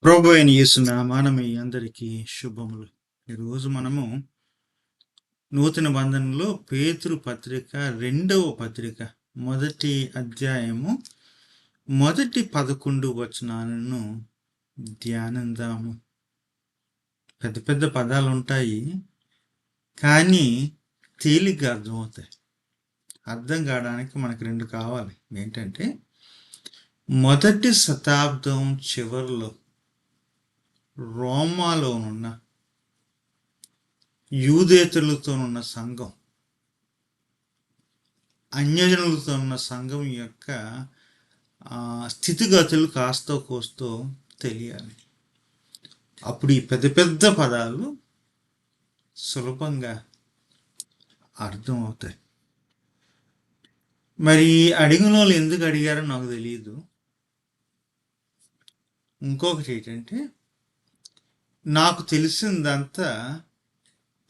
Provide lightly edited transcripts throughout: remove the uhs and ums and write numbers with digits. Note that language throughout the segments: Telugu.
ప్రభు అయిన యేసు నామాన మీ అందరికీ శుభములు. ఈరోజు మనము నూతన బంధంలో పేతురు పత్రిక 2వ పత్రిక మొదటి అధ్యాయము మొదటి 11 వచనాలను ధ్యానిద్దాము. పెద్ద పెద్ద పదాలు ఉంటాయి, కానీ తేలిగ్గా అర్థమవుతాయి. అర్థం కావడానికి మనకు 2 కావాలి. ఏంటంటే, మొదటి శతాబ్దం చివరిలో రోమాలో ఉన్న యూదేతరులతో ఉన్న సంఘం, అన్యజనులతో ఉన్న సంఘం యొక్క స్థితిగతులు కాస్తో కోస్తో తెలియాలి. అప్పుడు ఈ పెద్ద పెద్ద పదాలు సులభంగా అర్థమవుతాయి. మరి అడిగిన వాళ్ళు ఎందుకు అడిగారో నాకు తెలియదు. ఇంకొకటి ఏంటంటే, నాకు తెలిసిందంతా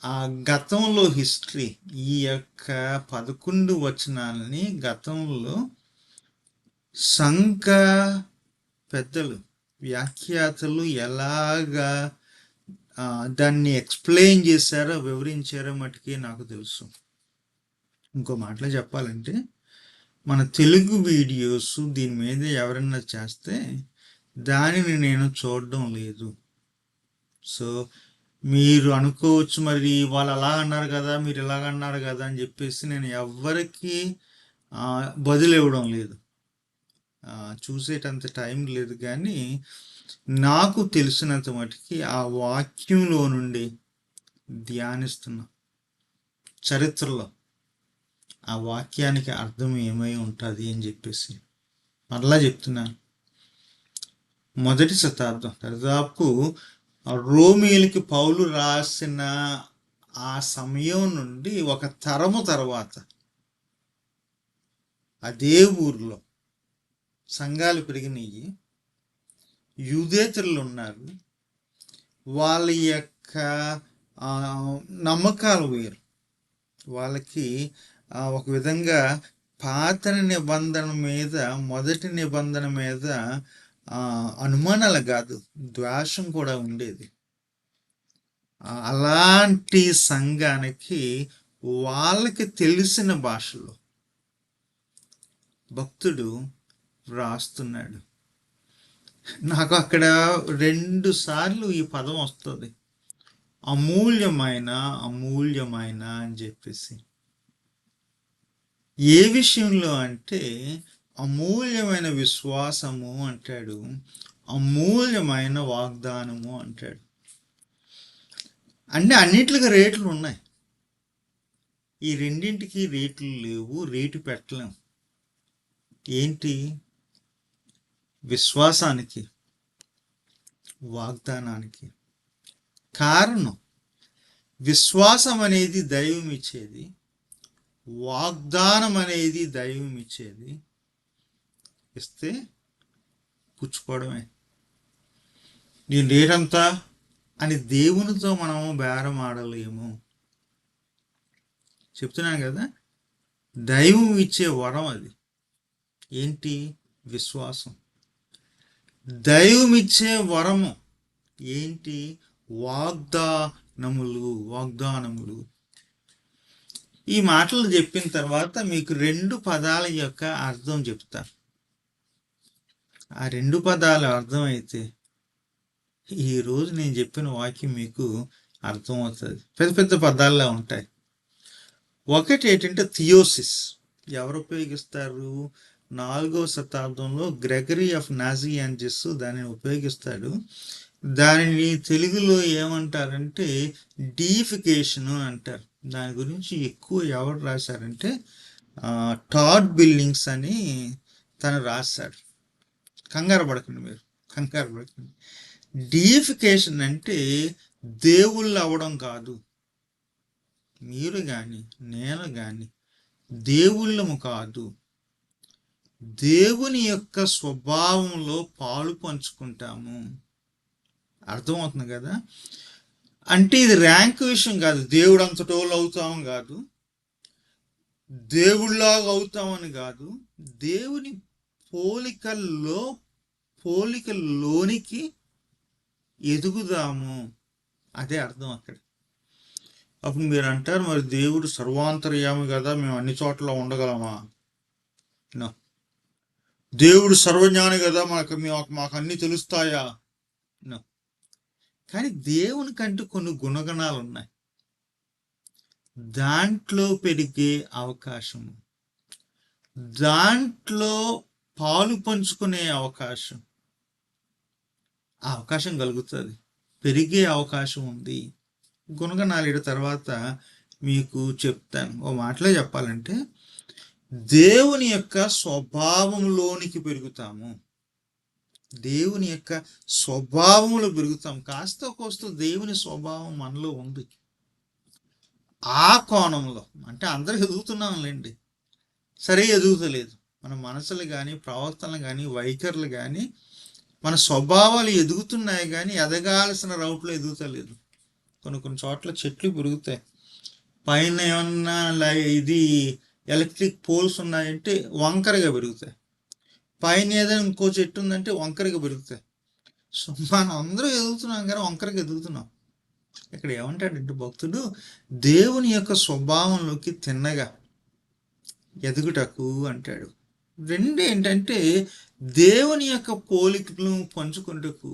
ఆ గతంలో హిస్టరీ, ఈ యొక్క 11 వచనాలని గతంలో సంఘ పెద్దలు, వ్యాఖ్యాతలు ఎలాగా దాన్ని ఎక్స్ప్లెయిన్ చేశారో, వివరించారో మటుకే నాకు తెలుసు. ఇంకో మాటలో చెప్పాలంటే, మన తెలుగు వీడియోస్ దీని మీద ఎవరైనా చేస్తే దానిని నేను చూడడం లేదు. సో మీరు అనుకోవచ్చు, మరి వాళ్ళు అలా అన్నారు కదా, మీరు ఇలాగ అన్నారు కదా అని చెప్పేసి నేను ఎవ్వరికి బదులు ఇవ్వడం లేదు, చూసేటంత టైం లేదు. కానీ నాకు తెలిసినంత మటుకి ఆ వాక్యంలో నుండి ధ్యానిస్తున్నా. చరిత్రలో ఆ వాక్యానికి అర్థం ఏమై ఉంటుంది అని చెప్పేసి మరలా చెప్తున్నాను. మొదటి శతాబ్దం, దాదాపు రోమీయులకి పౌలు రాసిన ఆ సమయం నుండి ఒక తరము తర్వాత అదే ఊర్లో సంఘాలు పెరిగినాయి, యూదేతరులు ఉన్నారు, వాళ్ళ యొక్క నమ్మకాలు వేరు. వాళ్ళకి ఒక విధంగా పాత నిబంధన మీద, మొదటి నిబంధన మీద అనుమానాలు కాదు, ద్వేషం కూడా ఉండేది. అలాంటి సంఘానికి వాళ్ళకి తెలిసిన భాషలో భక్తుడు వ్రాస్తున్నాడు. నాకు అక్కడ 2 సార్లు ఈ పదం వస్తుంది, అమూల్యమైన అమూల్యమైన అని చెప్పేసి. ఏ విషయంలో అంటే, అమూల్యమైన విశ్వాసము అంటాడు, అమూల్యమైన వాగ్దానము అంటాడు. అంటే అన్నిటికి రేట్లు ఉన్నాయి, ఈ రెండింటికి రేట్లు లేవు, రేటు పెట్టలేం. ఏంటి? విశ్వాసానికి, వాగ్దానానికి. కారణం, విశ్వాసం అనేది దైవం ఇచ్చేది, వాగ్దానం అనేది దైవం ఇచ్చేది. ఇస్తే పుచ్చుకోవడమే. నేను రేటంతా అని దేవునితో మనము బేరం ఆడలేము. చెప్తున్నాను కదా, దైవం ఇచ్చే వరం అది. ఏంటి? విశ్వాసం. దైవం ఇచ్చే వరము ఏంటి? వాగ్దానములు. ఈ మాటలు చెప్పిన తర్వాత మీకు 2 పదాల యొక్క అర్థం చెప్తాను. ఆ 2 పదాల అర్థం అయితే ఈరోజు నేను చెప్పిన వాక్యం మీకు అర్థమవుతుంది. పెద్ద పెద్ద పదాల్లో ఉంటాయి. ఒకటి ఏంటంటే థియోసిస్. ఎవరు ఉపయోగిస్తారు? 4వ శతాబ్దంలో గ్రెగరీ ఆఫ్ నాజియాన్జిస్ దానిని ఉపయోగిస్తాడు. దానిని తెలుగులో ఏమంటారంటే డీఫికేషన్ అంటారు. దాని గురించి ఎక్కువ ఎవరు రాశారంటే టాడ్ బిల్లింగ్స్ అని తను రాశాడు. కంగారు పడకండి, మీరు కంగారు పడకండి. డీఫికేషన్ అంటే దేవుళ్ళు అవ్వడం కాదు. మీరు కానీ నేను కానీ దేవుళ్ళము కాదు, దేవుని యొక్క స్వభావంలో పాలు పంచుకుంటాము. అర్థమవుతుంది కదా? అంటే ఇది ర్యాంక్ విషయం కాదు, దేవుడు అంతటోళ్ళు అవుతాం కాదు, దేవుళ్ళలాగా అవుతామని కాదు, దేవుని పోలికల్లోనికి ఎదుగుదాము. అదే అర్థం అక్కడ. అప్పుడు మీరు అంటారు, మరి దేవుడు సర్వాంతర్యామి కదా, మేము అన్ని చోట్ల ఉండగలమా? No. దేవుడు సర్వజ్ఞాని కదా, మాకు అన్ని తెలుస్తాయా? No. కానీ దేవునికంటూ కొన్ని గుణగణాలు ఉన్నాయి. దాంట్లో పెరిగే అవకాశం, దాంట్లో పాలు పంచుకునే అవకాశం, ఆ అవకాశం కలుగుతుంది, పెరిగే అవకాశం ఉంది. గుణగణాలు తర్వాత మీకు చెప్తాను. ఓ మాటలో చెప్పాలంటే, దేవుని యొక్క స్వభావంలోనికి పెరుగుతాము. దేవుని యొక్క స్వభావంలో పెరుగుతాం. కాస్త కోస్త దేవుని స్వభావం మనలో ఉంది. ఆ కోణంలో అంటే అందరూ ఎదుగుతున్నాంలేండి, సరే ఎదుగుతలేదు. మన మనసులు కానీ, ప్రవర్తనలు కానీ, వైఖరులు కానీ, మన స్వభావాలు ఎదుగుతున్నాయి కానీ ఎదగాల్సిన రౌట్లో ఎదుగుతలేదు. కొన్ని చోట్ల చెట్లు పెరుగుతాయి, పైన ఏమన్నా ఇది ఎలక్ట్రిక్ పోల్స్ ఉన్నాయంటే వంకరగా పెరుగుతాయి, పైన ఏదైనా ఇంకో చెట్టు ఉందంటే వంకరగా పెరుగుతాయి. సో మనం అందరూ ఎదుగుతున్నాం కానీ వంకరగా ఎదుగుతున్నాం. ఇక్కడ ఏమంటాడంటే భక్తుడు, దేవుని యొక్క స్వభావంలోకి తిన్నగా ఎదుగుటకు అంటాడు. రెండు ఏంటంటే, దేవుని యొక్క పోలికలను పంచుకుంటకు.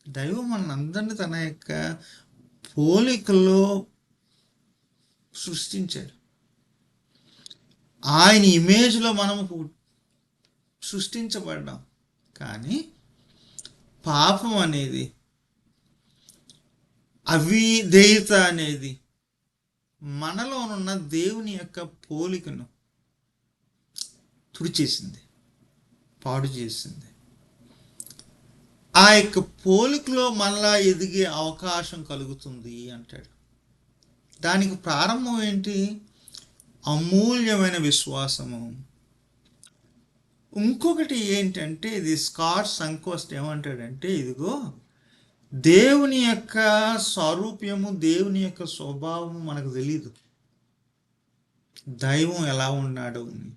దైవం మనందరినీ తన యొక్క పోలికల్లో సృష్టించాడు. ఆయన ఇమేజ్లో మనం సృష్టించబడ్డాం. కానీ పాపం అనేది, అవిధేయత అనేది మనలోనున్న దేవుని యొక్క పోలికను తుడిచేసింది, పాడు చేసింది. ఆ యొక్క పోలికలో మళ్ళా ఎదిగే అవకాశం కలుగుతుంది అంటాడు. దానికి ప్రారంభం ఏంటి? అమూల్యమైన విశ్వాసము. ఇంకొకటి ఏంటంటే, ఇది స్కాట్ సంకోస్ట్ ఏమంటాడంటే, ఇదిగో దేవుని యొక్క స్వరూప్యము, దేవుని యొక్క స్వభావము మనకు తెలీదు. దైవం ఎలా ఉన్నాడు అని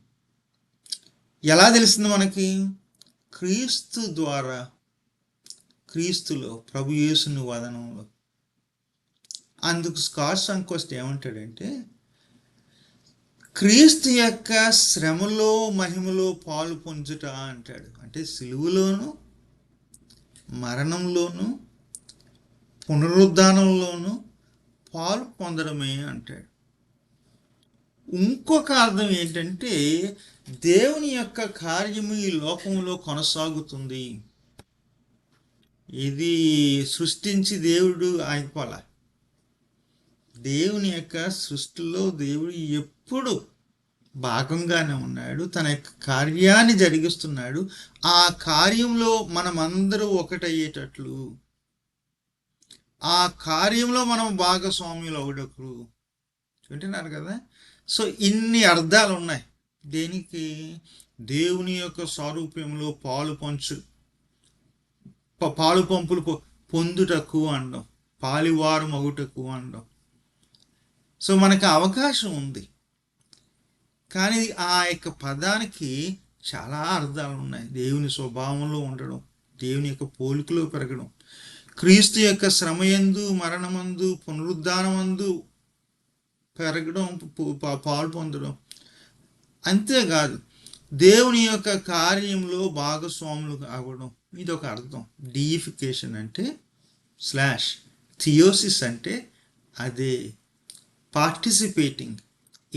ఎలా తెలిసింది మనకి? క్రీస్తు ద్వారా, క్రీస్తులో, ప్రభు యేసుని వదనంలో. అందుకు స్కాట్ సంకోస్ట్ ఏమంటాడంటే, క్రీస్తు యొక్క శ్రమలో మహిమలో పాలు పొందుట అంటాడు. అంటే సిలువలోను, మరణంలోను, పునరుద్ధానంలోను పాలు పొందడమే అంటాడు. ఇంకొక అర్థం ఏంటంటే, దేవుని యొక్క కార్యము ఈ లోకంలో కొనసాగుతుంది. ఇది సృష్టించి దేవుడు ఆగిపోలే. దేవుని యొక్క సృష్టిలో దేవుడు ఎప్పుడు భాగంగానే ఉన్నాడు, తన యొక్క కార్యాన్ని జరిగిస్తున్నాడు. ఆ కార్యంలో మనమందరూ ఒకటయ్యేటట్లు, ఆ కార్యంలో మనం భాగస్వామ్యులు అవుటకు. వింటున్నారు కదా? సో ఇన్ని అర్థాలు ఉన్నాయి. దేనికి? దేవుని యొక్క స్వరూప్యంలో పాలు పంపులు పొందుటకు అనడం, పాలివారు మగుటకు అనడం. సో మనకు అవకాశం ఉంది, కానీ ఆ యొక్క పదానికి చాలా అర్థాలు ఉన్నాయి. దేవుని స్వభావంలో ఉండడం, దేవుని యొక్క పోలికలో పెరగడం, క్రీస్తు యొక్క శ్రమయందు, మరణమందు, పునరుద్ధానమందు పెరగడం, పాలు పొందడం. అంతేకాదు దేవుని యొక్క కార్యంలో భాగస్వాములు అవ్వడం. ఇది ఒక అర్థం. డీయిఫికేషన్ అంటే / థియోసిస్ అంటే అదే, participating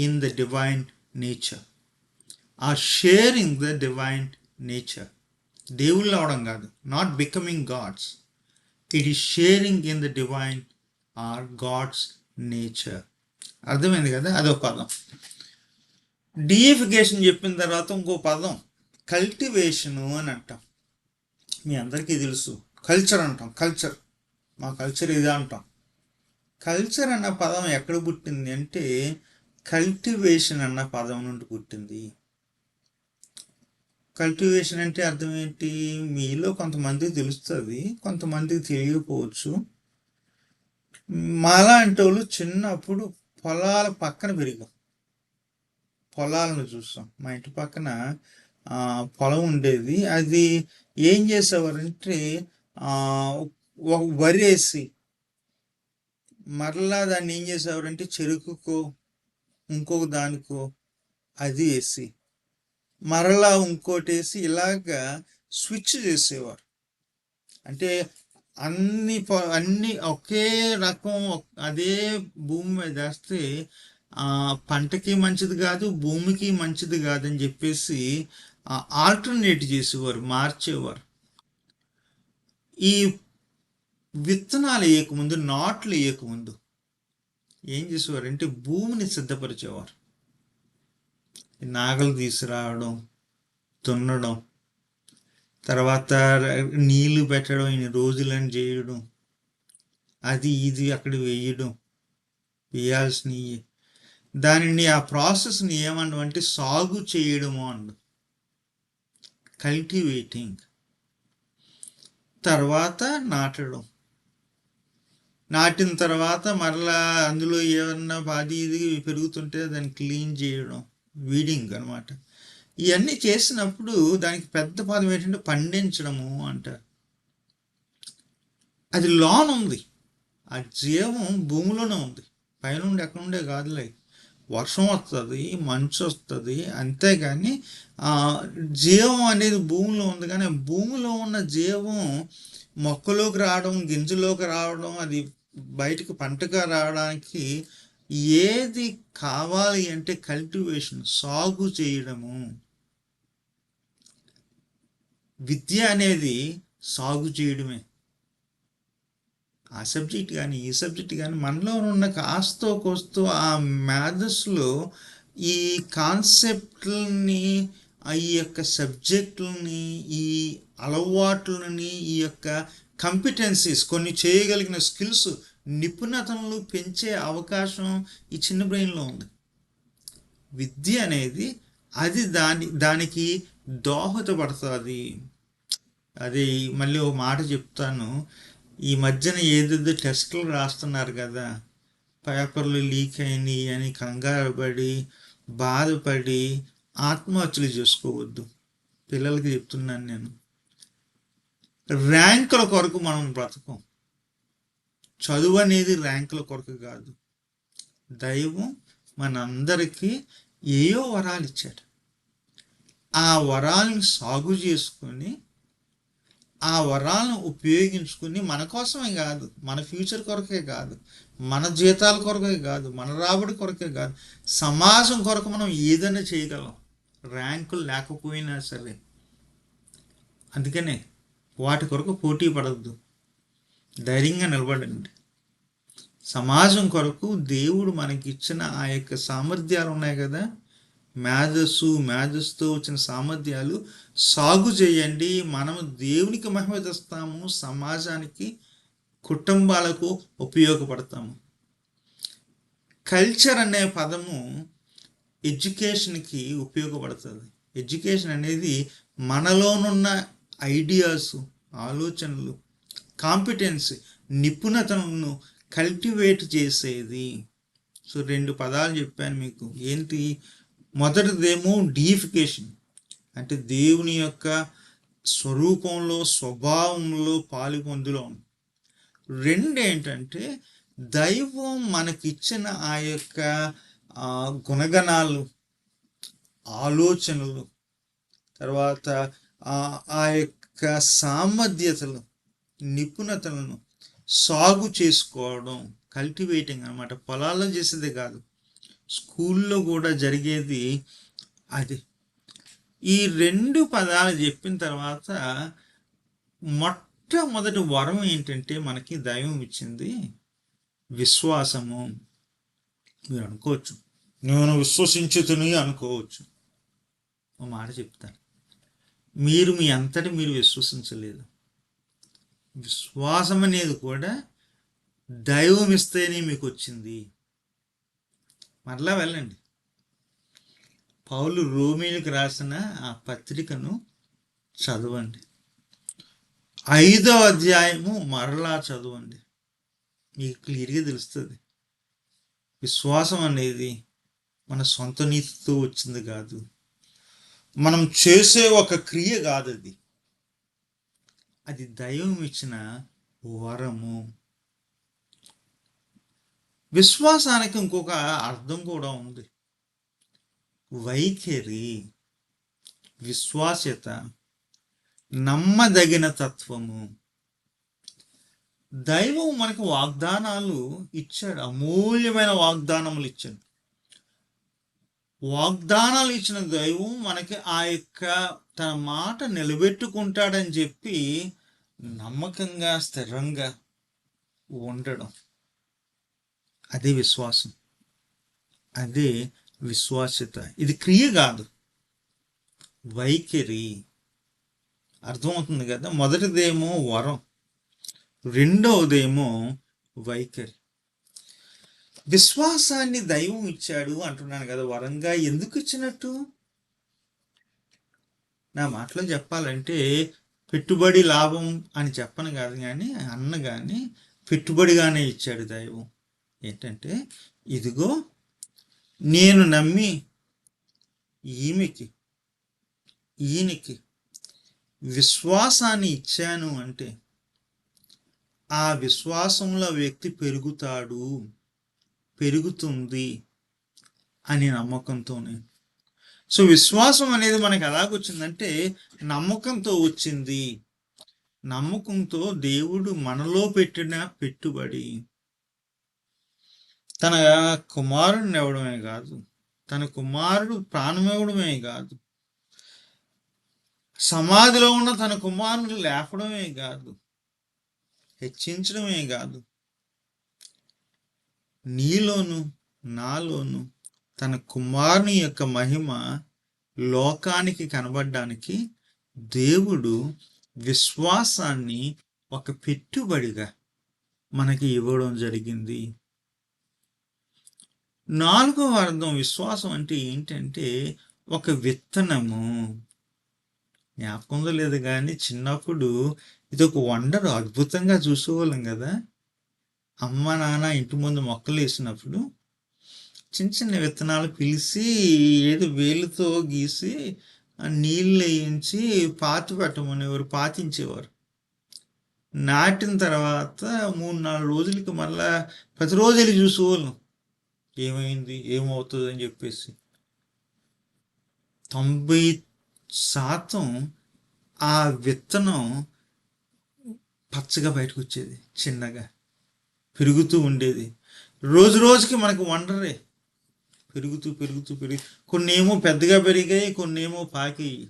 in the divine nature or sharing the divine nature. దేవుళ్ళు అవడం కాదు, not becoming gods. It is sharing in the divine or God's nature. అర్థమైంది కదా? అదొక పదం. డీయిఫికేషన్ చెప్పిన తర్వాత ఇంకో పదం కల్టివేషను అని అంటాం. మీ అందరికీ తెలుసు, కల్చర్ అంటాం. కల్చర్, మా కల్చర్ ఇదే అంటాం. కల్చర్ అన్న పదం ఎక్కడ పుట్టింది అంటే, కల్టివేషన్ అన్న పదం నుండి పుట్టింది. కల్టివేషన్ అంటే అర్థం ఏంటి? మీలో కొంతమందికి తెలుస్తుంది, కొంతమందికి తెలియకపోవచ్చు. మాలాంటి వాళ్ళు చిన్నప్పుడు పొలాల పక్కన పెరిగాం, పొలాలను చూస్తాం. మా ఇంటి పక్కన పొలం ఉండేది. అది ఏం చేసేవారంటే, ఒక వరేసి మరలా దాన్ని ఏం చేసేవారంటే చెరుకుకో ఇంకొక దానికో అది వేసి మరలా ఇంకోటి వేసి ఇలాగా స్విచ్ చేసేవారు. అంటే అన్ని ఒకే రకం అదే భూమి మీద వేస్తే పంటకి మంచిది కాదు, భూమికి మంచిది కాదని చెప్పేసి ఆల్టర్నేట్ చేసేవారు, మార్చేవారు. ఈ విత్తనాలు వేయకముందు, నాట్లు వేయకముందు ఏం చేసేవారు అంటే భూమిని సిద్ధపరిచేవారు. నాగలు తీసుకురావడం, దున్నడం, తర్వాత నీళ్లు పెట్టడం, ఇన్ని రోజులని చేయడం, అది ఇది అక్కడ వేయాల్సినవి, దానిని ఆ ప్రాసెస్ని ఏమన్నా అంటే సాగు చేయడము అండు, కల్టివేటింగ్. తర్వాత నాటడం, నాటిన తర్వాత మరలా అందులో ఏమన్నా అది ఇది పెరుగుతుంటే దాన్ని క్లీన్ చేయడం, వీడింగ్ అనమాట. ఇవన్నీ చేసినప్పుడు దానికి పెద్ద పదం ఏంటంటే పండించడము అంటారు. అది లోన్ ఉంది, ఆ జీవం భూమిలోనే ఉంది, పైనుండి ఎక్కడుండే కాదులే. వర్షం వస్తుంది, మంచు వస్తుంది, అంతేగాని జీవం అనేది భూమిలో ఉంది. కానీ భూమిలో ఉన్న జీవం మొక్కలోకి రావడం, గింజలోకి రావడం, అది బయటకు పంటగా రావడానికి ఏది కావాలి అంటే కల్టివేషన్, సాగు చేయడము. విద్య అనేది సాగు చేయడమే. ఆ సబ్జెక్ట్ కానీ ఈ సబ్జెక్ట్ కానీ మనలో ఉన్న కాస్తో కోస్తో ఆ మ్యాథ్స్లో ఈ కాన్సెప్ట్లని, ఈ యొక్క సబ్జెక్టులని, ఈ అలవాట్లని, ఈ యొక్క కంపిటెన్సీస్, కొన్ని చేయగలిగిన స్కిల్స్, నిపుణతలు పెంచే అవకాశం ఈ చిన్న బ్రెయిన్లో ఉంది. విద్య అనేది అది దానికి దోహదపడుతుంది. అది మళ్ళీ ఒక మాట చెప్తాను. ఈ మధ్యన ఏదేదో టెస్టులు రాస్తున్నారు కదా, పేపర్లు లీక్ అయినాయి అని కంగారు పడి, బాధపడి ఆత్మహత్యలు చేసుకోవద్దు. పిల్లలకి చెప్తున్నాను నేను. ర్యాంకుల కొరకు మనం బ్రతకం. చదువు అనేది ర్యాంకుల కొరకు కాదు. దైవం మనందరికీ ఏయో వరాలు ఇచ్చాడు. ఆ వరాలను సాగు చేసుకొని, ఆ వరాలను ఉపయోగించుకుని మన కోసమే కాదు, మన ఫ్యూచర్ కొరకే కాదు, మన జీతాల కొరకే కాదు, మన రాబడి కొరకే కాదు, సమాజం కొరకు మనం ఏదైనా చేయగలం, ర్యాంకులు లేకపోయినా సరే. అందుకనే వాటి కొరకు పోటీ పడద్దు, ధైర్యంగా నిలబడండి. సమాజం కొరకు దేవుడు మనకిచ్చిన ఆ యొక్క సామర్థ్యాలు ఉన్నాయి కదా, మేధస్సుతో వచ్చిన సామర్థ్యాలు సాగు చేయండి. మనము దేవునికి మహిమ తెస్తాము, సమాజానికి, కుటుంబాలకు ఉపయోగపడతాము. కల్చర్ అనే పదము ఎడ్యుకేషన్కి ఉపయోగపడుతుంది. ఎడ్యుకేషన్ అనేది మనలోనున్న ఐడియాస్, ఆలోచనలు, కాంపిటెన్సీ, నిపుణతలను కల్టివేట్ చేసేది. సో 2 పదాలు చెప్పాను మీకు. ఏంటి? మొదటిదేమో డీఫికేషన్, అంటే దేవుని యొక్క స్వరూపంలో, స్వభావంలో పాలు పొందులో. 2 ఏంటంటే దైవం మనకిచ్చిన ఆ యొక్క గుణగణాలు, ఆలోచనలు, తర్వాత ఆ యొక్క సామర్థ్యతలు, నిపుణతలను సాగు చేసుకోవడం, కల్టివేటింగ్ అనమాట. పొలాల్లో చేసేదే కాదు, స్కూల్లో కూడా జరిగేది అది. ఈ 2 పదాలు చెప్పిన తర్వాత మొట్టమొదటి వరం ఏంటంటే మనకి దైవం ఇచ్చింది విశ్వాసము. మీరు అనుకోవచ్చు, నేను విశ్వసించుతుని అనుకోవచ్చు. ఒక మాట చెప్తాను, మీరు మీ అంతటి మీరు విశ్వసించలేదు. విశ్వాసం అనేది కూడా దైవం ఇస్తేనే మీకు వచ్చింది. మరలా వెళ్ళండి, పౌలు రోమీలకు రాసిన ఆ పత్రికను చదవండి, 5వ అధ్యాయము మరలా చదవండి, మీకు క్లియర్గా తెలుస్తుంది. విశ్వాసం అనేది మన సొంత నీతితో వచ్చింది కాదు, మనం చేసే ఒక క్రియ కాదు, అది దైవం ఇచ్చిన వరము. విశ్వాసానికి ఇంకొక అర్థం కూడా ఉంది. వైఖరి, విశ్వాస్యత, నమ్మదగిన తత్వము. దైవం మనకు వాగ్దానాలు ఇచ్చాడు, అమూల్యమైన వాగ్దానములు ఇచ్చాడు. వాగ్దానాలు ఇచ్చిన దైవం మనకి ఆ యొక్క తన మాట నిలబెట్టుకుంటాడని చెప్పి నమ్మకంగా స్థిరంగా ఉండడం, అదే విశ్వాసం, అదే విశ్వాస్యత. ఇది క్రియ కాదు, వైఖరి. అర్థమవుతుంది కదా? మొదటిదేమో వరం, రెండవదేమో వైఖరి. విశ్వాసాన్ని దైవం ఇచ్చాడు అంటున్నాను కదా, వరంగా. ఎందుకు ఇచ్చినట్టు? నా మాటలో చెప్పాలంటే పెట్టుబడి లాభం అని చెప్పను కాదు, కానీ పెట్టుబడిగానే ఇచ్చాడు దైవం. ఏంటంటే, ఇదిగో నేను నమ్మి ఈయనకి విశ్వాసాన్ని ఇచ్చాను అంటే ఆ విశ్వాసంలో వ్యక్తి పెరుగుతుంది అని నమ్మకంతోనే. సో విశ్వాసం అనేది మనకు ఎలాగొచ్చిందంటే నమ్మకంతో వచ్చింది. నమ్మకంతో దేవుడు మనలో పెట్టిన పెట్టుబడి. తన కుమారుడిని ఇవ్వడమే కాదు, తన కుమారుడు ప్రాణం ఇవ్వడమే కాదు, సమాధిలో ఉన్న తన కుమారుడు లేపడమే కాదు, హెచ్చించడమే కాదు, నీలోను నాలోను తన కుమారుని యొక్క మహిమ లోకానికి కనబడడానికి దేవుడు విశ్వాసాన్ని ఒక పెట్టుబడిగా మనకి ఇవ్వడం జరిగింది. నాలుగవ అర్థం విశ్వాసం అంటే ఏంటంటే ఒక విత్తనము. జ్ఞాపకంలో లేదు కానీ చిన్నప్పుడు ఇది ఒక వండర్, అద్భుతంగా చూసేవాళ్ళం కదా. అమ్మ నాన్న ఇంటి ముందు మొక్కలు వేసినప్పుడు చిన్న చిన్న విత్తనాలు పిలిచి ఏదో వేలుతో గీసి నీళ్ళు వేయించి పాతి పెట్టమనేవారు, పాతించేవారు. నాటిన తర్వాత 3-4 రోజులకి మళ్ళా ప్రతిరోజు వెళ్ళి చూసేవాళ్ళం ఏమైంది, ఏమవుతుంది అని చెప్పేసి. 90% ఆ విత్తనం పచ్చగా బయటకు వచ్చేది, చిన్నగా పెరుగుతూ ఉండేది. రోజు రోజుకి మనకు వండరే, పెరుగుతూ కొన్ని ఏమో పెద్దగా పెరిగాయి, కొన్ని ఏమో పాకాయి,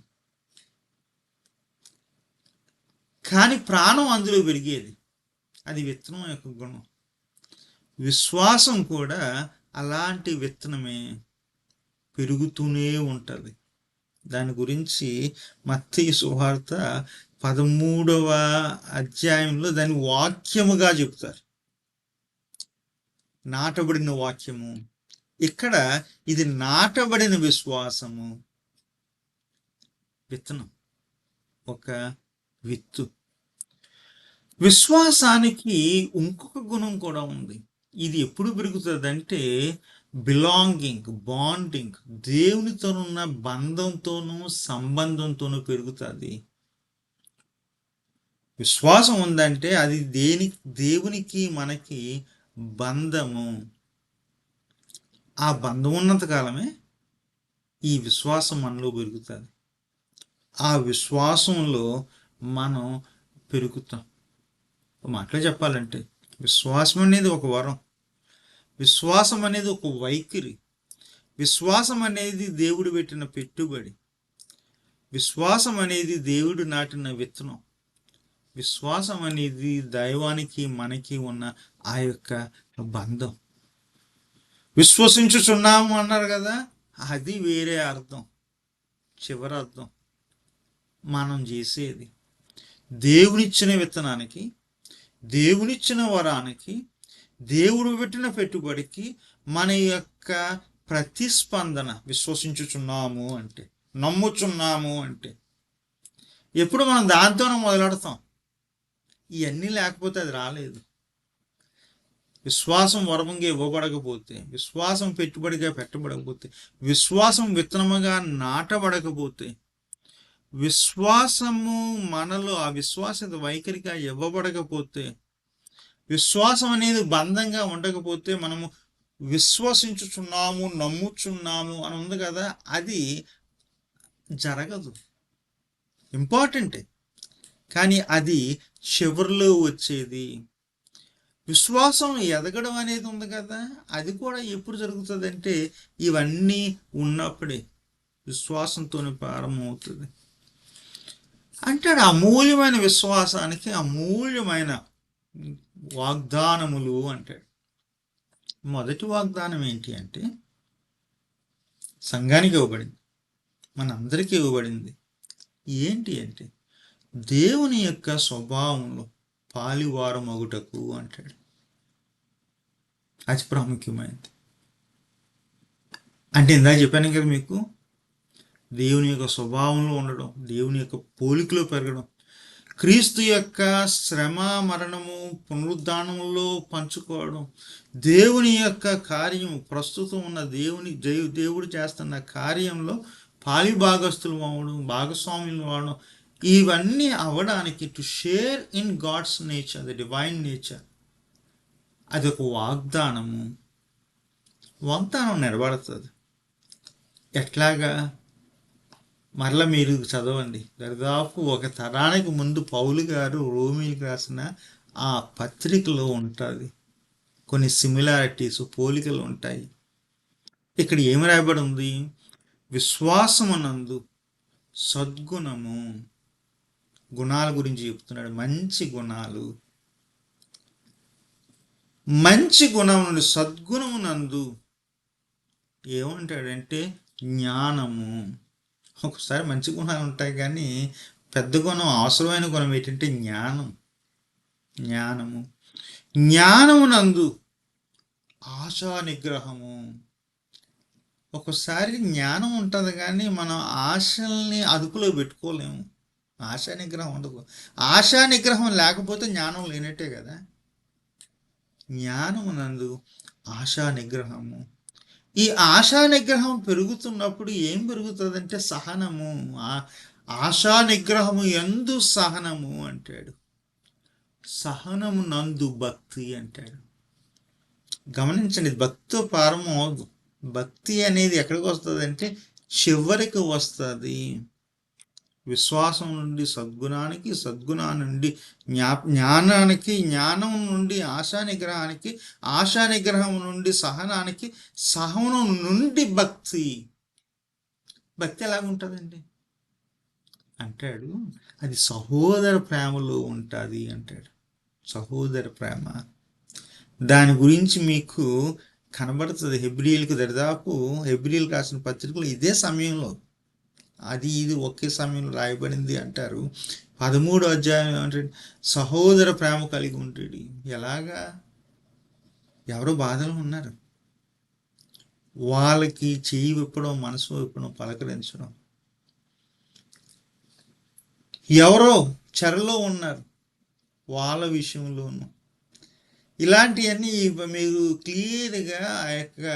కానీ ప్రాణం అందులో పెరిగేది. అది విత్తనం యొక్క గుణం. విశ్వాసం కూడా అలాంటి విత్తనమే, పెరుగుతూనే ఉంటుంది. దాని గురించి మత్తయి సువార్త 13వ అధ్యాయంలో దాని వాక్యముగా చెప్తారు, నాటబడిన వాక్యము. ఇక్కడ ఇది నాటబడిన విశ్వాసము, విత్తనం, ఒక విత్తు. విశ్వాసానికి ఇంకొక గుణం కూడా ఉంది. ఇది ఎప్పుడు పెరుగుతుంది అంటే బిలాంగింగ్, బాండింగ్, దేవునితోనున్న బంధంతోనూ సంబంధంతోనూ పెరుగుతుంది. విశ్వాసం ఉందంటే అది దేవునికి మనకి బంధము. ఆ బంధం ఉన్నంత కాలమే ఈ విశ్వాసం మనలో పెరుగుతుంది. ఆ విశ్వాసంలో మనం పెరుగుతాం. మాటలో చెప్పాలంటే విశ్వాసం అనేది ఒక వరం, విశ్వాసం అనేది ఒక వైఖరి, విశ్వాసం అనేది దేవుడు పెట్టిన పెట్టుబడి, విశ్వాసం అనేది దేవుడు నాటిన విత్తనం, విశ్వాసం అనేది దైవానికి మనకి ఉన్న ఆ యొక్క బంధం. విశ్వసించుచున్నాము అన్నారు కదా, అది వేరే అర్థం, చివరి అర్థం. మనం చేసేది దేవునిచ్చిన విత్తనానికి, దేవునిచ్చిన వరానికి, దేవుడు పెట్టిన పెట్టుబడికి మన యొక్క ప్రతిస్పందన. విశ్వసించుచున్నాము అంటే, నమ్ముచున్నాము అంటే ఎప్పుడు మనం దాంతోనే మొదలెడతాం. ఇవన్నీ లేకపోతే అది రాలేదు. విశ్వాసం వరంగా ఇవ్వబడకపోతే, విశ్వాసం పెట్టుబడిగా పెట్టబడకపోతే, విశ్వాసం విత్తనముగా నాటబడకపోతే, విశ్వాసము మనలో ఆ విశ్వాసత వైఖరిగా ఇవ్వబడకపోతే విశ్వాసం అనేది బంధంగా ఉండకపోతే మనము విశ్వసించుచున్నాము, నమ్ముచున్నాము అని ఉంది కదా, అది జరగదు. ఇంపార్టెంటే, కానీ అది చివరిలో వచ్చేది. విశ్వాసం ఎదగడం అనేది ఉంది కదా, అది కూడా ఎప్పుడు జరుగుతుంది అంటే ఇవన్నీ ఉన్నప్పుడే విశ్వాసంతోనే ప్రారంభమవుతుంది. అంటాడు అమూల్యమైన విశ్వాసానికి అమూల్యమైన వాగ్దానములు అంటాడు. మొదటి వాగ్దానం ఏంటి అంటే సంఘానికి ఇవ్వబడింది, మనందరికీ ఇవ్వబడింది. ఏంటి అంటే దేవుని యొక్క స్వభావంలో పాలివారమగుటకు అంటాడు. అతి ప్రాముఖ్యమైనది. అంటే ఇందాక చెప్పాను కదా మీకు, దేవుని యొక్క స్వభావంలో ఉండడం, దేవుని యొక్క పోలికలో పెరగడం, క్రీస్తు యొక్క శ్రమ, మరణము, పునరుద్ధానంలో పంచుకోవడం, దేవుని యొక్క కార్యం, ప్రస్తుతం ఉన్న దేవుడు చేస్తున్న కార్యంలో పాలిభాగస్తులు అవ్వడం, భాగస్వాములు అవ్వడం, ఇవన్నీ అవ్వడానికి to share in God's nature, the divine nature, అది ఒక వాగ్దానము. వాగ్దానం నిలబడుతుంది. ఎట్లాగా? మరలా మీరు చదవండి. దాదాపు ఒక తరానికి ముందు పౌలు గారు రోమీకి రాసిన ఆ పత్రికలో ఉంటుంది, కొన్ని సిమిలారిటీస్, పోలికలు ఉంటాయి. ఇక్కడ ఏమి రాయబడి ఉంది? విశ్వాసమునందు సద్గుణము, గుణాల గురించి చెప్తున్నాడు. మంచి గుణాలు, మంచి గుణం నుండి సద్గుణమునందు ఏమంటాడంటే జ్ఞానము. ఒకసారి మంచి గుణాలు ఉంటాయి, కానీ పెద్ద గుణం, అవసరమైన గుణం ఏంటంటే జ్ఞానం. జ్ఞానమునందు ఆశా నిగ్రహము. ఒకసారి జ్ఞానం ఉంటుంది, కానీ మనం ఆశల్ని అదుపులో పెట్టుకోలేము. ఆశా నిగ్రహం ఉండదు. ఆశా నిగ్రహం లేకపోతే జ్ఞానం లేనట్టే కదా. జ్ఞానమునందు ఆశా నిగ్రహము. ఈ ఆశా నిగ్రహం పెరుగుతున్నప్పుడు ఏం పెరుగుతుందంటే సహనము. ఆశా నిగ్రహము యందు సహనము అంటాడు. సహనము నందు భక్తి అంటాడు. గమనించండి, భక్తితో ప్రారంభం అవదు. భక్తి అనేది ఎక్కడికి వస్తుంది అంటే చివరికి వస్తుంది. విశ్వాసం నుండి సద్గుణానికి, సద్గుణం నుండి జ్ఞానానికి, జ్ఞానం నుండి ఆశా నిగ్రహానికి, ఆశా నిగ్రహం నుండి సహనానికి, సహనం నుండి భక్తి. భక్తి ఎలాగుంటుందండి అంటాడు, అది సహోదర ప్రేమలో ఉంటుంది అంటాడు. సహోదర ప్రేమ, దాని గురించి మీకు కనబడుతుంది. హెబ్రీయులకు దాదాపు హెబ్రీయులకు రాసిన పత్రికలు ఇదే సమయంలో, అది ఇది ఒకే సమయంలో రాయబడింది అంటారు. 13వ అధ్యాయం అంటే సహోదర ప్రేమ కలిగి ఉంటాడు. ఎలాగా? ఎవరో బాధలు ఉన్నారు, వాళ్ళకి చెయ్యి విప్పడం, మనసు విప్పడం, పలకరించడం. ఎవరో చెరలో ఉన్నారు, వాళ్ళ విషయంలోనూ. ఇలాంటివన్నీ మీరు క్లియర్గా ఆ యొక్క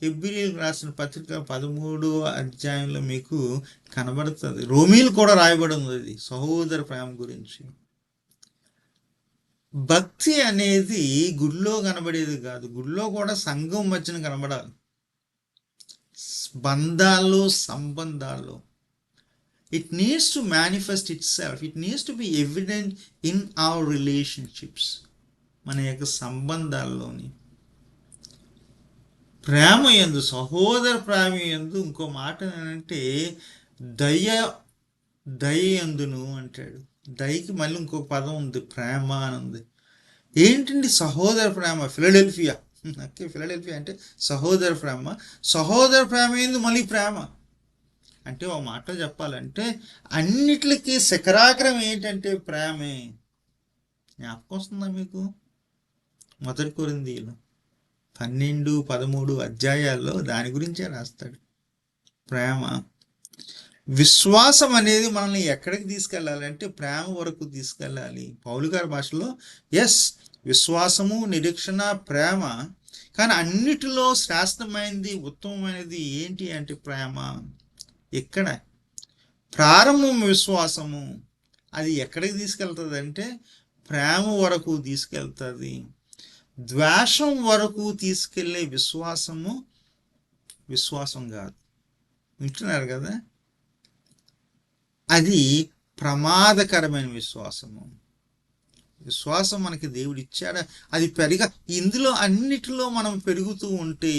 హెబ్రీయులకు రాసిన పత్రిక 13వ అధ్యాయంలో మీకు కనబడుతుంది. రోమీలు కూడా రాయబడి ఉంది అది సహోదర ప్రేమ గురించి. భక్తి అనేది గుడిలో కనబడేది కాదు. గుడిలో కూడా సంఘం మధ్యన కనబడాలి, బంధాల్లో, సంబంధాల్లో. It needs to manifest itself. It needs to be evident in our relationships, మన యొక్క సంబంధాల్లోని. ప్రేమ యందు, సహోదర ప్రేమ యందు, ఇంకో మాట ఏంటంటే దయ యందును అంటాడు. దయకి మళ్ళీ ఇంకొక పదం ఉంది, ప్రేమ అని ఉంది. ఏంటండి సహోదర ప్రేమ? ఫిలడెల్ఫియా అంటే సహోదర ప్రేమ. సహోదర ప్రేమ యందు మళ్ళీ ప్రేమ అంటే, ఒక మాటలో చెప్పాలంటే అన్నిటికీ శిఖరాగ్రం ఏంటంటే ప్రేమే. జ్ఞాపకం వస్తుందా మీకు? 1 కొరింథీయులు 12, 13 అధ్యాయాల్లో దాని గురించే రాస్తాడు. ప్రేమ. విశ్వాసం అనేది మనల్ని ఎక్కడికి తీసుకెళ్ళాలి అంటే ప్రేమ వరకు తీసుకెళ్ళాలి. పౌలు గారి భాషలో ఎస్, విశ్వాసము, నిరీక్షణ, ప్రేమ. కానీ అన్నిటిలో శ్రేష్టమైనది, ఉత్తమమైనది ఏంటి అంటే ప్రేమ. ఇక్కడ ప్రారంభం విశ్వాసము, అది ఎక్కడికి తీసుకెళ్తుంది అంటే ప్రేమ వరకు తీసుకెళ్తుంది. ద్వేషం వరకు తీసుకెళ్లే విశ్వాసం కాదు. వింటున్నారు కదా? అది ప్రమాదకరమైన విశ్వాసం మనకి దేవుడు ఇచ్చాడా, అది ఇందులో అన్నిటిలో మనం పెరుగుతూ ఉంటే,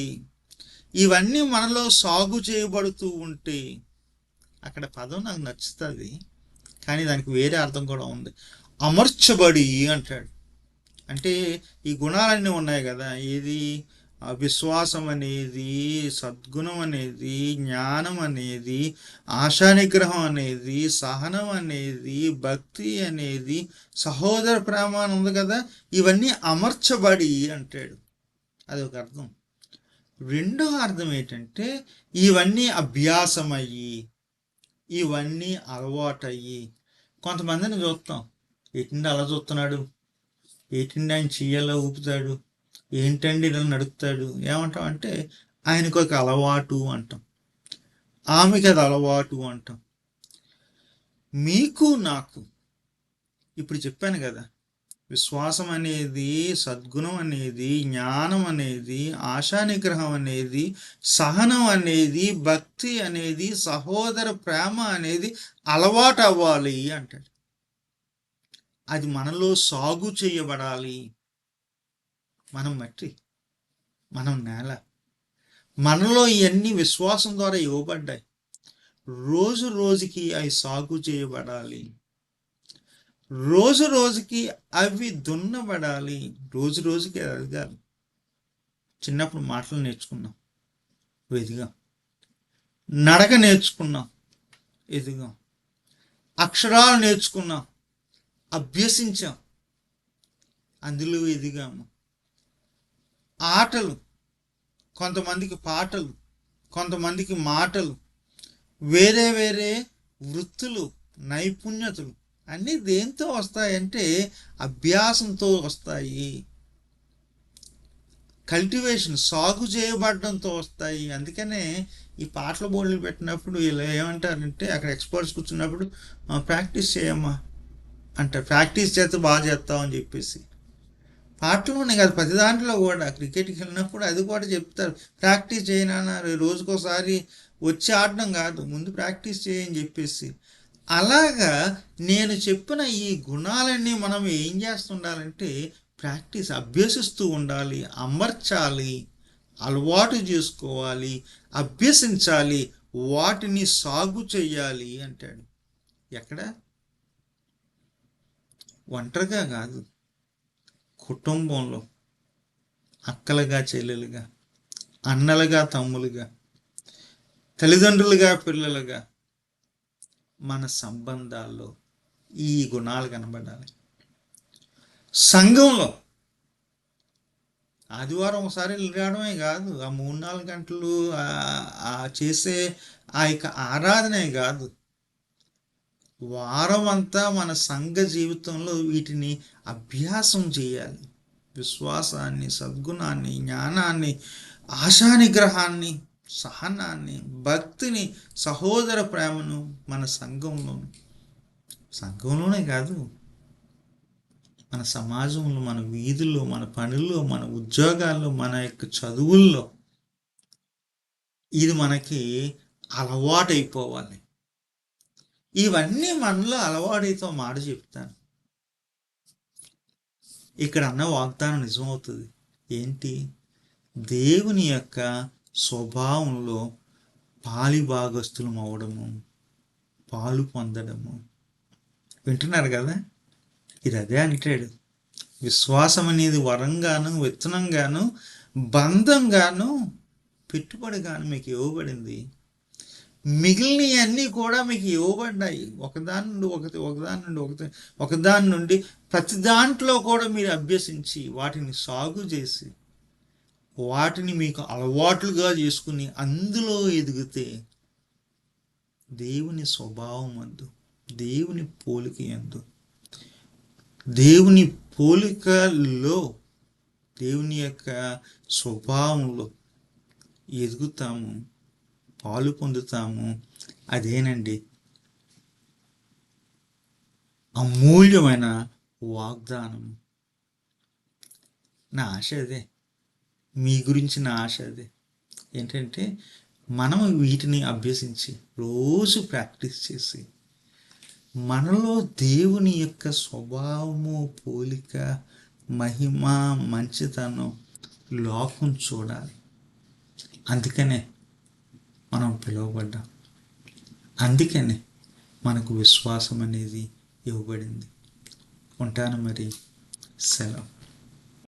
ఇవన్నీ మనలో సాగు చేయబడుతూ ఉంటే, అక్కడ పదం నాకు నచ్చుతుంది కానీ దానికి వేరే అర్థం కూడా ఉంది. అమర్చబడి అంటాడు. అంటే ఈ గుణాలన్నీ ఉన్నాయి కదా, ఏది విశ్వాసం అనేది, సద్గుణం అనేది, జ్ఞానం అనేది, ఆశానిగ్రహం అనేది, సహనం అనేది, భక్తి అనేది, సహోదర ప్రేమ అని ఉంది కదా, ఇవన్నీ అమర్చబడి అంటాడు. అదొక అర్థం. రెండో అర్థం ఏంటంటే ఇవన్నీ అభ్యాసమయ్యి, ఇవన్నీ అలవాటయ్యి. కొంతమందిని చూస్తాం, ఎటుండి అలా చూస్తున్నాడు, ఏంటండి ఆయన చెయ్యాలో ఊపుతాడు, ఏంటండి ఇలా నడుపుతాడు, ఏమంటాం అంటే ఆయనకు ఒక అలవాటు అంటాం, ఆమెకి అది అలవాటు అంటాం. మీకు నాకు ఇప్పుడు చెప్పాను కదా, విశ్వాసం అనేది, సద్గుణం అనేది, జ్ఞానం అనేది, ఆశానిగ్రహం అనేది, సహనం అనేది, భక్తి అనేది, సహోదర ప్రేమ అనేది అలవాటు అవ్వాలి అంటాడు. అది మనలో సాగు చేయబడాలి. మనం మట్టి, మనం నేల, మనలో ఇవన్నీ విశ్వాసం ద్వారా ఇవ్వబడ్డాయి. రోజు రోజుకి అవి సాగు చేయబడాలి, రోజు రోజుకి అవి దున్నబడాలి, రోజు రోజుకి ఎదగాలి. చిన్నప్పుడు మాటలు నేర్చుకున్నాం, ఎదిగాం. నడక నేర్చుకున్నాం, ఎదిగాం. అక్షరాలు నేర్చుకున్నాం, అభ్యసించాం, అందులో ఎదిగాము. ఆటలు, కొంతమందికి పాటలు, కొంతమందికి మాటలు, వేరే వేరే వృత్తులు, నైపుణ్యతలు అన్నీ దేంతో వస్తాయంటే అభ్యాసంతో వస్తాయి. కల్టివేషన్, సాగు చేయబడడంతో వస్తాయి. అందుకనే ఈ పాటల బోర్డులు పెట్టినప్పుడు ఇలా ఏమంటారంటే, అక్కడ ఎక్స్పర్ట్స్ కూర్చున్నప్పుడు ప్రాక్టీస్ చేయమ్మా అంటారు, ప్రాక్టీస్ చేస్తే బాగా చేస్తామని చెప్పేసి. పాటలోనే కాదు, ప్రతి దాంట్లో కూడా, క్రికెట్కి వెళ్ళినప్పుడు అది కూడా చెప్తారు, ప్రాక్టీస్ చేయనన్నారు, రోజుకోసారి వచ్చి ఆడడం కాదు, ముందు ప్రాక్టీస్ చేయని చెప్పేసి. అలాగా నేను చెప్పిన ఈ గుణాలన్నీ మనం ఏం చేస్తుండాలంటే ప్రాక్టీస్, అభ్యసిస్తూ ఉండాలి, అమర్చాలి, అలవాటు చేసుకోవాలి, అభ్యసించాలి, వాటిని సాగు చెయ్యాలి అంటాడు. ఎక్కడ? ఒంటరిగా కాదు, కుటుంబంలో, అక్కలుగా చెల్లెలుగా, అన్నలుగా తమ్ములుగా, తల్లిదండ్రులుగా పిల్లలుగా, మన సంబంధాల్లో ఈ గుణాలు కనబడాలి. సంఘంలో ఆదివారం ఒకసారి రావడమే కాదు, ఆ 3-4 గంటలు చేసే ఆ యొక్క ఆరాధనే కాదు, వారం అంతా మన సంఘ జీవితంలో వీటిని అభ్యాసం చేయాలి. విశ్వాసాన్ని, సద్గుణాన్ని, జ్ఞానాన్ని, ఆశానిగ్రహాన్ని, సహనాన్ని, భక్తిని, సహోదర ప్రేమను మన సంఘంలోనే కాదు, మన సమాజంలో, మన వీధుల్లో, మన పనుల్లో, మన ఉద్యోగాల్లో, మన యొక్క చదువుల్లో ఇది మనకి అలవాటైపోవాలి. ఇవన్నీ మనలో అలవాటైతో మాట చెప్తాను, ఇక్కడ అన్న వాగ్దానం నిజమవుతుంది. ఏంటి? దేవుని యొక్క స్వభావంలో పాలిభాగస్తులం అవడము, పాలు పొందడము. వింటున్నారు కదా? ఇది అదే అంటాడు. విశ్వాసం అనేది వరంగాను, విత్తనంగాను, బంధంగాను, పెట్టుబడిగాను మీకు ఇవ్వబడింది. మిగిలినవన్నీ కూడా మీకు ఇవ్వబడ్డాయి. ఒకదాని నుండి ప్రతి దాంట్లో కూడా మీరు అభ్యసించి, వాటిని సాగు చేసి, వాటిని మీకు అలవాట్లుగా చేసుకుని అందులో ఎదిగితే దేవుని స్వభావం అందు, దేవుని పోలిక యందు, దేవుని పోలికలో, దేవుని యొక్క స్వభావంలో ఎదుగుతాము, పాలు పొందుతాము. అదేనండి అమూల్యమైన వాగ్దానం. నా ఆశ అదే, మీ గురించి నా ఆశ అదే. ఏంటంటే మనం వీటిని అభ్యసించి రోజు ప్రాక్టీస్ చేసి మనలో దేవుని యొక్క స్వభావము, పోలిక, మహిమ, మంచితనం లోకం చూడాలి. అందుకనే మనం పిలువబడ్డాం. అందుకనే మనకు విశ్వాసం అనేది ఇవ్వబడింది. ఉంటాను మరి. సెలవు.